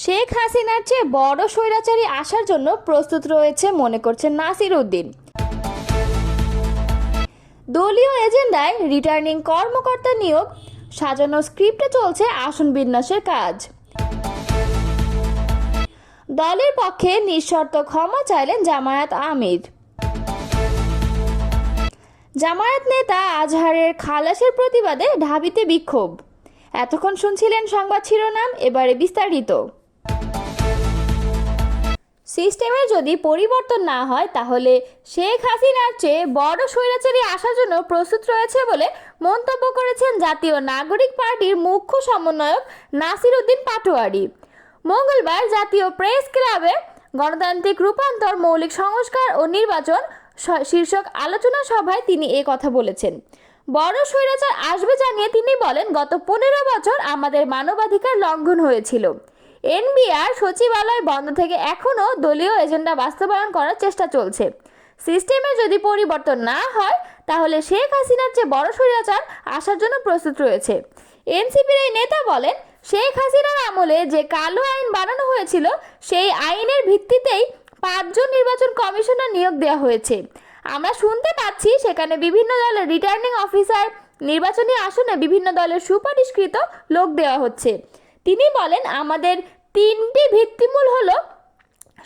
শেখ হাসিনার চেয়ে বড় স্বৈরাচারী আসার জন্য প্রস্তুত রয়েছে মনে করছেন নাসির উদ্দিন। দলীয় এজেন্ডায় রিটার্নিং কর্মকর্তা নিয়োগ, সাজানো স্ক্রিপ্টে চলছে আসন বিন্যাসের কাজ। দলের পক্ষে নিঃশর্ত ক্ষমা চাইলেন জামায়াত আমির। জামায়াত নেতা আজহারের খালাসের প্রতিবাদে ঢাবিতে বিক্ষোভ। এতক্ষণ শুনছিলেন সংবাদ শিরোনাম, এবারে বিস্তারিত। সিস্টেমে যদি পরিবর্তন না হয় তাহলে শেখ হাসিনার চেয়ে বড় স্বৈরাচারী আসার জন্য প্রস্তুত রয়েছে বলে মন্তব্য করেছেন জাতীয় নাগরিক পার্টির মুখ্য সমন্বয়ক নাসির উদ্দিন পাটোয়ারি। মঙ্গলবার জাতীয় প্রেস ক্লাবে গণতান্ত্রিক রূপান্তর, মৌলিক সংস্কার ও নির্বাচন শীর্ষক আলোচনা সভায় তিনি এই কথা বলেছেন। বড় স্বৈরাচার আসবে জানিয়ে তিনি বলেন, গত 15 বছর আমাদের মানবাধিকার লঙ্ঘন হয়েছিল। এনবিআর সচিবালয় বন্ধ থেকে এখনও দলীয় এজেন্ডা বাস্তবায়ন করার চেষ্টা চলছে। সিস্টেমে যদি পরিবর্তন না হয় তাহলে শেখ হাসিনার চেয়ে বড় স্বৈরাচার আসার জন্য প্রস্তুত রয়েছে। এনসিপির এই নেতা বলেন, শেখ হাসিনার আমলে যে কালো আইন বানানো হয়েছিল সেই আইনের ভিত্তিতেই 5 জন নির্বাচন কমিশনার নিয়োগ দেওয়া হয়েছে। আমরা শুনতে পাচ্ছি সেখানে বিভিন্ন দলের রিটার্নিং অফিসার, নির্বাচনী আসনে বিভিন্ন দলের সুপারিশকৃত লোক দেওয়া হচ্ছে। তিনি বলেন, আমাদের 3টি ভিত্তিমূল হলো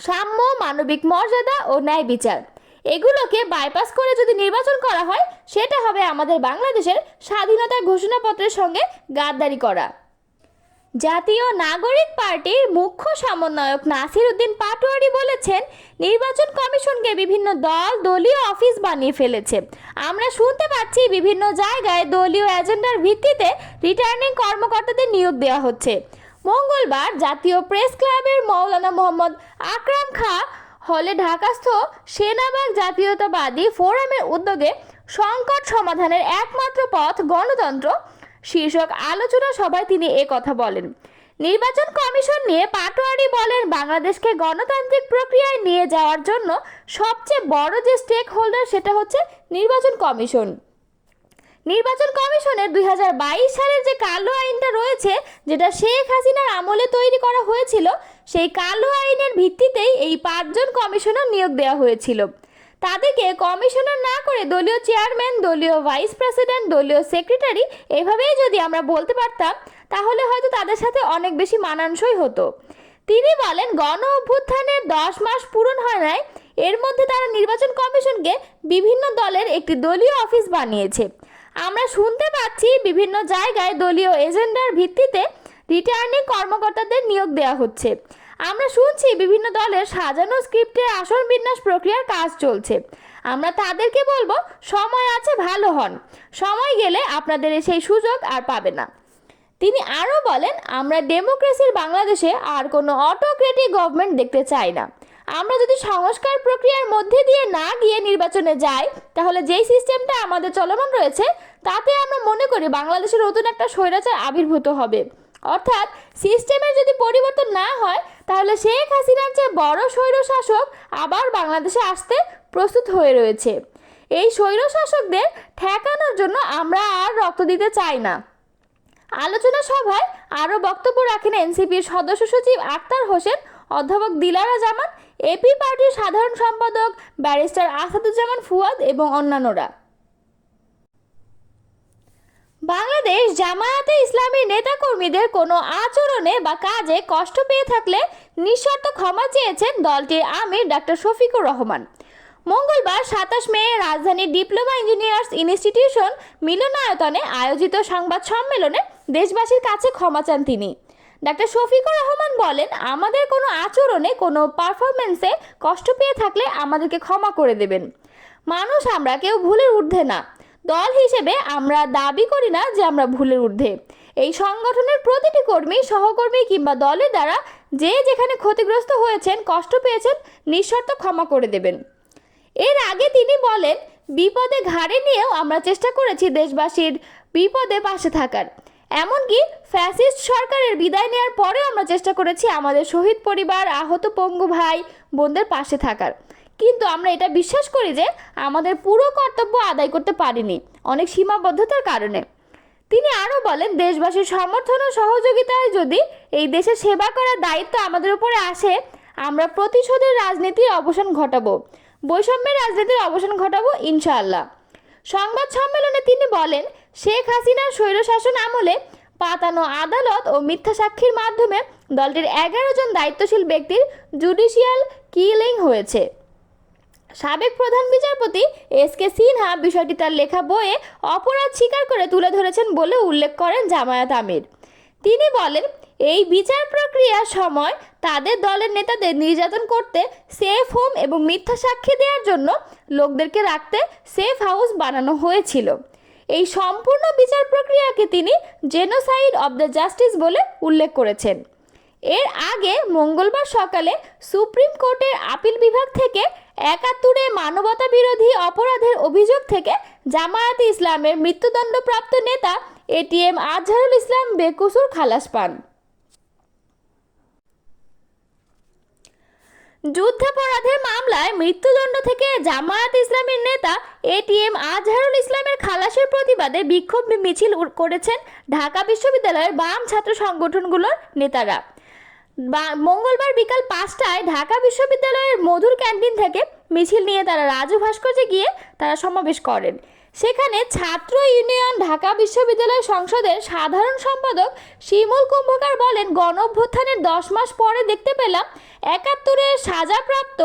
সাম্য, মানবিক মর্যাদা ও ন্যায় বিচার। এগুলোকে বাইপাস করে যদি নির্বাচন করা হয় সেটা হবে আমাদের বাংলাদেশের স্বাধীনতার ঘোষণাপত্রের সঙ্গে গাদ্দারি করা। জাতীয় নাগরিক পার্টির মুখ্য সমন্বয়ক নাসির উদ্দিন পাটোয়ারি বলেছেন, নির্বাচন কমিশনকে বিভিন্ন দল দলীয় অফিস বানিয়ে ফেলেছে। আমরা শুনতে পাচ্ছি বিভিন্ন জায়গায় দলীয় এজেন্ডার ভিত্তিতে রিটার্নিং কর্মকর্তাদের নিয়োগ দেওয়া হচ্ছে। মঙ্গলবার জাতীয় প্রেস ক্লাবের মাওলানা মোহাম্মদ আকরাম খাঁ হলে ঢাকাস্থ সেনাবাগ জাতীয়তাবাদী ফোরামের উদ্যোগে সংকট সমাধানের একমাত্র পথ গণতন্ত্র শীর্ষক আলোচনা সভায় তিনি কথা বলেন। নির্বাচন কমিশন নিয়ে পাটোয়ারি বলেন, বাংলাদেশকে গণতান্ত্রিক প্রক্রিয়ায় নিয়ে যাওয়ার জন্য সবচেয়ে বড় যে স্টেক হোল্ডার সেটা হচ্ছে নির্বাচন কমিশন। নির্বাচন কমিশনের 2022 সালের যে কালো আইনটা রয়েছে, যেটা শেখ হাসিনার আমলে তৈরি করা হয়েছিল, সেই কালো আইনের ভিত্তিতেই এই 5 জন কমিশনার নিয়োগ দেওয়া হয়েছিল। তাদেরকে কমিশনার না করে দলীয় চেয়ারম্যান, দলীয় ভাইস প্রেসিডেন্ট, দলীয় সেক্রেটারি এভাবেই যদি আমরা বলতে পারতাম তাহলে হয়তো তাদের সাথে অনেক বেশি মানানসই হতো। তিনি বলেন, গণ অভ্যুত্থানের 10 মাস পূরণ হয় নাই, এর মধ্যে তারা নির্বাচন কমিশনকে বিভিন্ন দলের একটি দলীয় অফিস বানিয়েছে। আমরা শুনতে পাচ্ছি বিভিন্ন জায়গায় দলীয় এজেন্ডার ভিত্তিতে রিটার্নিং কর্মকর্তাদের নিয়োগ দেওয়া হচ্ছে। আমরা শুনছি বিভিন্ন দলের সাজানো স্ক্রিপ্টের আসন বিন্যাস প্রক্রিয়ার কাজ চলছে। আমরা তাদেরকে বলবো, সময় আছে, ভালো হন, সময় গেলে আপনাদের সেই সুযোগ আর পাবে না। তিনি আরও বলেন, আমরা ডেমোক্রেসির বাংলাদেশে আর কোনো অটোক্রেটিক গভর্নমেন্ট দেখতে চাই না। আমরা যদি সংস্কার প্রক্রিয়ার মধ্যে দিয়ে না গিয়ে নির্বাচনে যাই তাহলে যেই সিস্টেমটা আমাদের চলমান রয়েছে তাতে আমরা মনে করি বাংলাদেশের নতুন একটা স্বৈরাচার আবির্ভূত হবে। অর্থাৎ সিস্টেমের যদি পরিবর্তন না হয় তাহলে শেখ হাসিনার চেয়ে বড় স্বৈরশাসক আবার বাংলাদেশে আসতে প্রস্তুত হয়ে রয়েছে। এই স্বৈরশাসকদের ঠেকানোর জন্য আমরা আর রক্ত দিতে চাই না। আলোচনা সভায় আরও বক্তব্য রাখেন এনসিপির সদস্য সচিব আক্তার হোসেন, অধ্যাপক দিলারা জামান, এপি পার্টির সাধারণ সম্পাদক ব্যারিস্টার আসাদুজ্জামান ফুয়াদ এবং অন্যান্যরা। বাংলাদেশ জামায়াতে ইসলামীর নেতাকর্মীদের কোনো আচরণে বা কাজে কষ্ট পেয়ে থাকলে নিঃশর্ত ক্ষমা চেয়েছেন দলটির আমির ডাক্তার শফিকুর রহমান। মঙ্গলবার 27 মে রাজধানীর ডিপ্লোমা ইঞ্জিনিয়ার্স ইনস্টিটিউশন মিলনায়তনে আয়োজিত সংবাদ সম্মেলনে দেশবাসীর কাছে ক্ষমা চান তিনি। ডাক্তার শফিকুর রহমান বলেন, আমাদের কোনো আচরণে, কোনো পারফরমেন্সে কষ্ট পেয়ে থাকলে আমাদেরকে ক্ষমা করে দেবেন। মানুষ আমরা, কেউ ভুলের ঊর্ধ্বে না। দল হিসেবে আমরা দাবি করি না যে আমরা ভুলের ঊর্ধ্বে। এই সংগঠনের প্রতিটি কর্মী, সহকর্মী কিংবা দলের দ্বারা যে যেখানে ক্ষতিগ্রস্ত হয়েছেন, কষ্ট পেয়েছেন, নিঃশর্ত ক্ষমা করে দেবেন। এর আগে তিনি বলেন, বিপদে ঘাড়ে নিয়েও আমরা চেষ্টা করেছি দেশবাসীর বিপদে পাশে থাকার। এমনকি ফ্যাসিস্ট সরকারের বিদায় নেওয়ার পরেও আমরা চেষ্টা করেছি আমাদের শহীদ পরিবার, আহত পঙ্গু ভাই বোনদের পাশে থাকার। কিন্তু আমরা এটা বিশ্বাস করি যে আমাদের পুরো কর্তব্য আদায় করতে পারিনি অনেক সীমাবদ্ধতার কারণে। তিনি আরও বলেন, দেশবাসীর সমর্থন ও সহযোগিতায় যদি এই দেশের সেবা করার দায়িত্ব আমাদের উপরে আসে, আমরা প্রতিশোধের রাজনীতির অবসান ঘটাবো, বৈষম্যের রাজনীতির অবসান ঘটাবো ইনশাআল্লাহ। সংবাদ সম্মেলনে তিনি বলেন, শেখ হাসিনার স্বৈরশাসন আমলে পাতানো আদালত ও মিথ্যা সাক্ষীর মাধ্যমে দলটির 11 জন দায়িত্বশীল ব্যক্তির জুডিশিয়াল কিলিং হয়েছে। সাবেক প্রধান বিচারপতি এস.কে. সিনহা বিষয়টি তার লেখা বইয়ে অপরাধ স্বীকার করে তুলে ধরেছেন বলে উল্লেখ করেন জামায়াত আমির। তিনি বলেন, এই বিচার প্রক্রিয়ার সময় তাদের দলের নেতাদের নির্যাতন করতে সেফ হোম এবং মিথ্যা সাক্ষী দেওয়ার জন্য লোকদেরকে রাখতে সেফ হাউস বানানো হয়েছিল। এই সম্পূর্ণ বিচার প্রক্রিয়াকে তিনি জেনোসাইড অব দ্য জাস্টিস বলে উল্লেখ করেছেন। এর আগে মঙ্গলবার সকালে সুপ্রিম কোর্টের আপিল বিভাগ থেকে 71 মানবতা বিরোধী অপরাধের অভিযোগ থেকে জামায়াতে ইসলামের মৃত্যুদণ্ডপ্রাপ্ত নেতা এটিএম আজহারুল ইসলাম বেকসুর খালাস পান। যুদ্ধাপরাধের মামলায় মৃত্যুদণ্ড থেকে জামায়াত ইসলামের নেতা এটিএম আজহারুল ইসলামের খালাসের প্রতিবাদে বিক্ষোভ মিছিল করেছেন ঢাকা বিশ্ববিদ্যালয়ের বাম ছাত্র সংগঠনগুলোর নেতারা। মঙ্গলবার বিকাল 5টায় ঢাকা বিশ্ববিদ্যালয়ের মধুর ক্যান্টিন থেকে মিছিল নিয়ে তারা রাজু ভাস্কর্যে গিয়ে তারা সমাবেশ করেন। সেখানে ছাত্র ইউনিয়ন ঢাকা বিশ্ববিদ্যালয় সংসদের সাধারণ সম্পাদক শিমুল কুম্ভকার বলেন, গণ অভ্যুত্থানের 10 মাস পরে দেখতে পেলাম 71-এর সাজাপ্রাপ্ত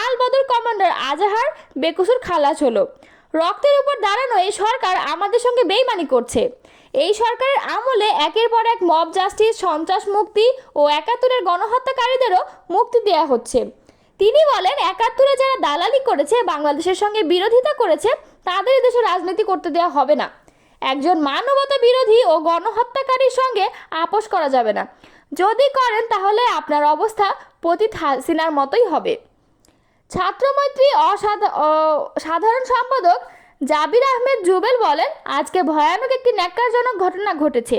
আল বদর কমান্ডার আজহার বেকসুর খালাস হলো। রক্তের উপর দাঁড়ানো এই সরকার আমাদের সঙ্গে বেইমানি করছে। এই সরকারের আমলে একের পর এক মব জাস্টিস, সন্ত্রাস মুক্তি ও 71-এর গণহত্যাকারীদেরও মুক্তি দেওয়া হচ্ছে। তিনি বলেন, 71-এ যারা দালালি করেছে, বাংলাদেশের সঙ্গে বিরোধিতা করেছে, তাদের দেশে রাজনীতি করতে দেওয়া হবে না। একজন মানবতা বিরোধী ও গণহত্যাকারীর সঙ্গে আপোষ করা যাবে না। যদি করেন তাহলে আপনার অবস্থা পতিত হাসিনার মতোই হবে। ছাত্রমৈত্রী সাধারণ সম্পাদক জাবির আহমেদ জুবেল বলেন, আজকে ভয়ানক একটি ন্যাক্কারজনক ঘটনা ঘটেছে।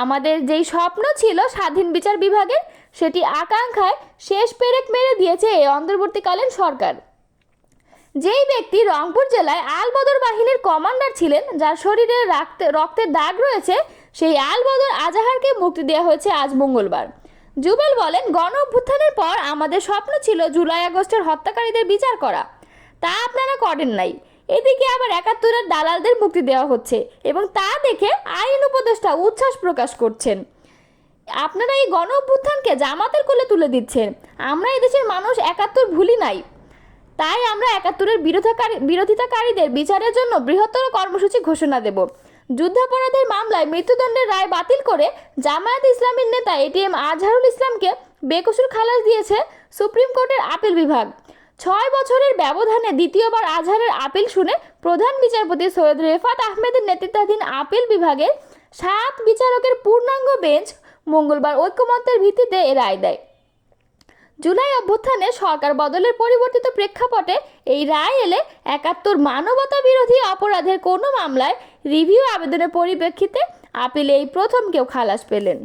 আমাদের যেই স্বপ্ন ছিল স্বাধীন বিচার বিভাগের, সেটি আকাঙ্ক্ষায় শেষ পেরেক মেরে দিয়েছে এই অন্তর্বর্তীকালীন সরকার। যেই ব্যক্তি রংপুর জেলায় আল বদর বাহিনীর কমান্ডার ছিলেন, যার শরীরে রক্তের দাগ রয়েছে, সেই আল বদর আজহারকে মুক্তি দেওয়া হয়েছে আজ মঙ্গলবার। জুবেল বলেন, গণ অভ্যুত্থানের পর আমাদের স্বপ্ন ছিল জুলাই আগস্টের হত্যাকারীদের বিচার করা, তা আপনারা করেন নাই। এদিকে আবার 71-এর দালালদের মুক্তি দেওয়া হচ্ছে এবং তা দেখে আইন উপদেষ্টা উচ্ছ্বাস প্রকাশ করছেন। আপনারা এই গণ অভ্যুত্থানকে জামাতের কোলে তুলে দিচ্ছেন। আমরা এই দেশের মানুষ 71 ভুলি নাই, তাই আমরা 71-এর বিরোধিতাকারীদের বিচারের জন্য বৃহত্তর কর্মসূচি ঘোষণা দেব। যুদ্ধাপরাধের মামলায় মৃত্যুদণ্ডের রায় বাতিল করে জামায়াত ইসলামের নেতা এটিএম আজহারুল ইসলামকে বেকসুর খালাস দিয়েছে সুপ্রিম কোর্টের আপিল বিভাগ। 6 বছরের ব্যবধানে দ্বিতীয়বার আজহারের আপিল শুনে প্রধান বিচারপতি সৈয়দ রেফাত আহমেদের নেতৃত্বাধীন আপিল বিভাগের 7 বিচারকের পূর্ণাঙ্গ বেঞ্চ মঙ্গলবার ঐকমত্যের ভিত্তিতে এ রায় দেয়। জুলাই অভ্যুত্থানে সরকার বদলের পরিবর্তিত প্রেক্ষাপটে এই রায় এলে 71 মানবতা বিরোধী অপরাধের কোনো মামলায় রিভিউ আবেদনের পরিপ্রেক্ষিতে আপিলে এই প্রথম কেউ খালাস পেলেন।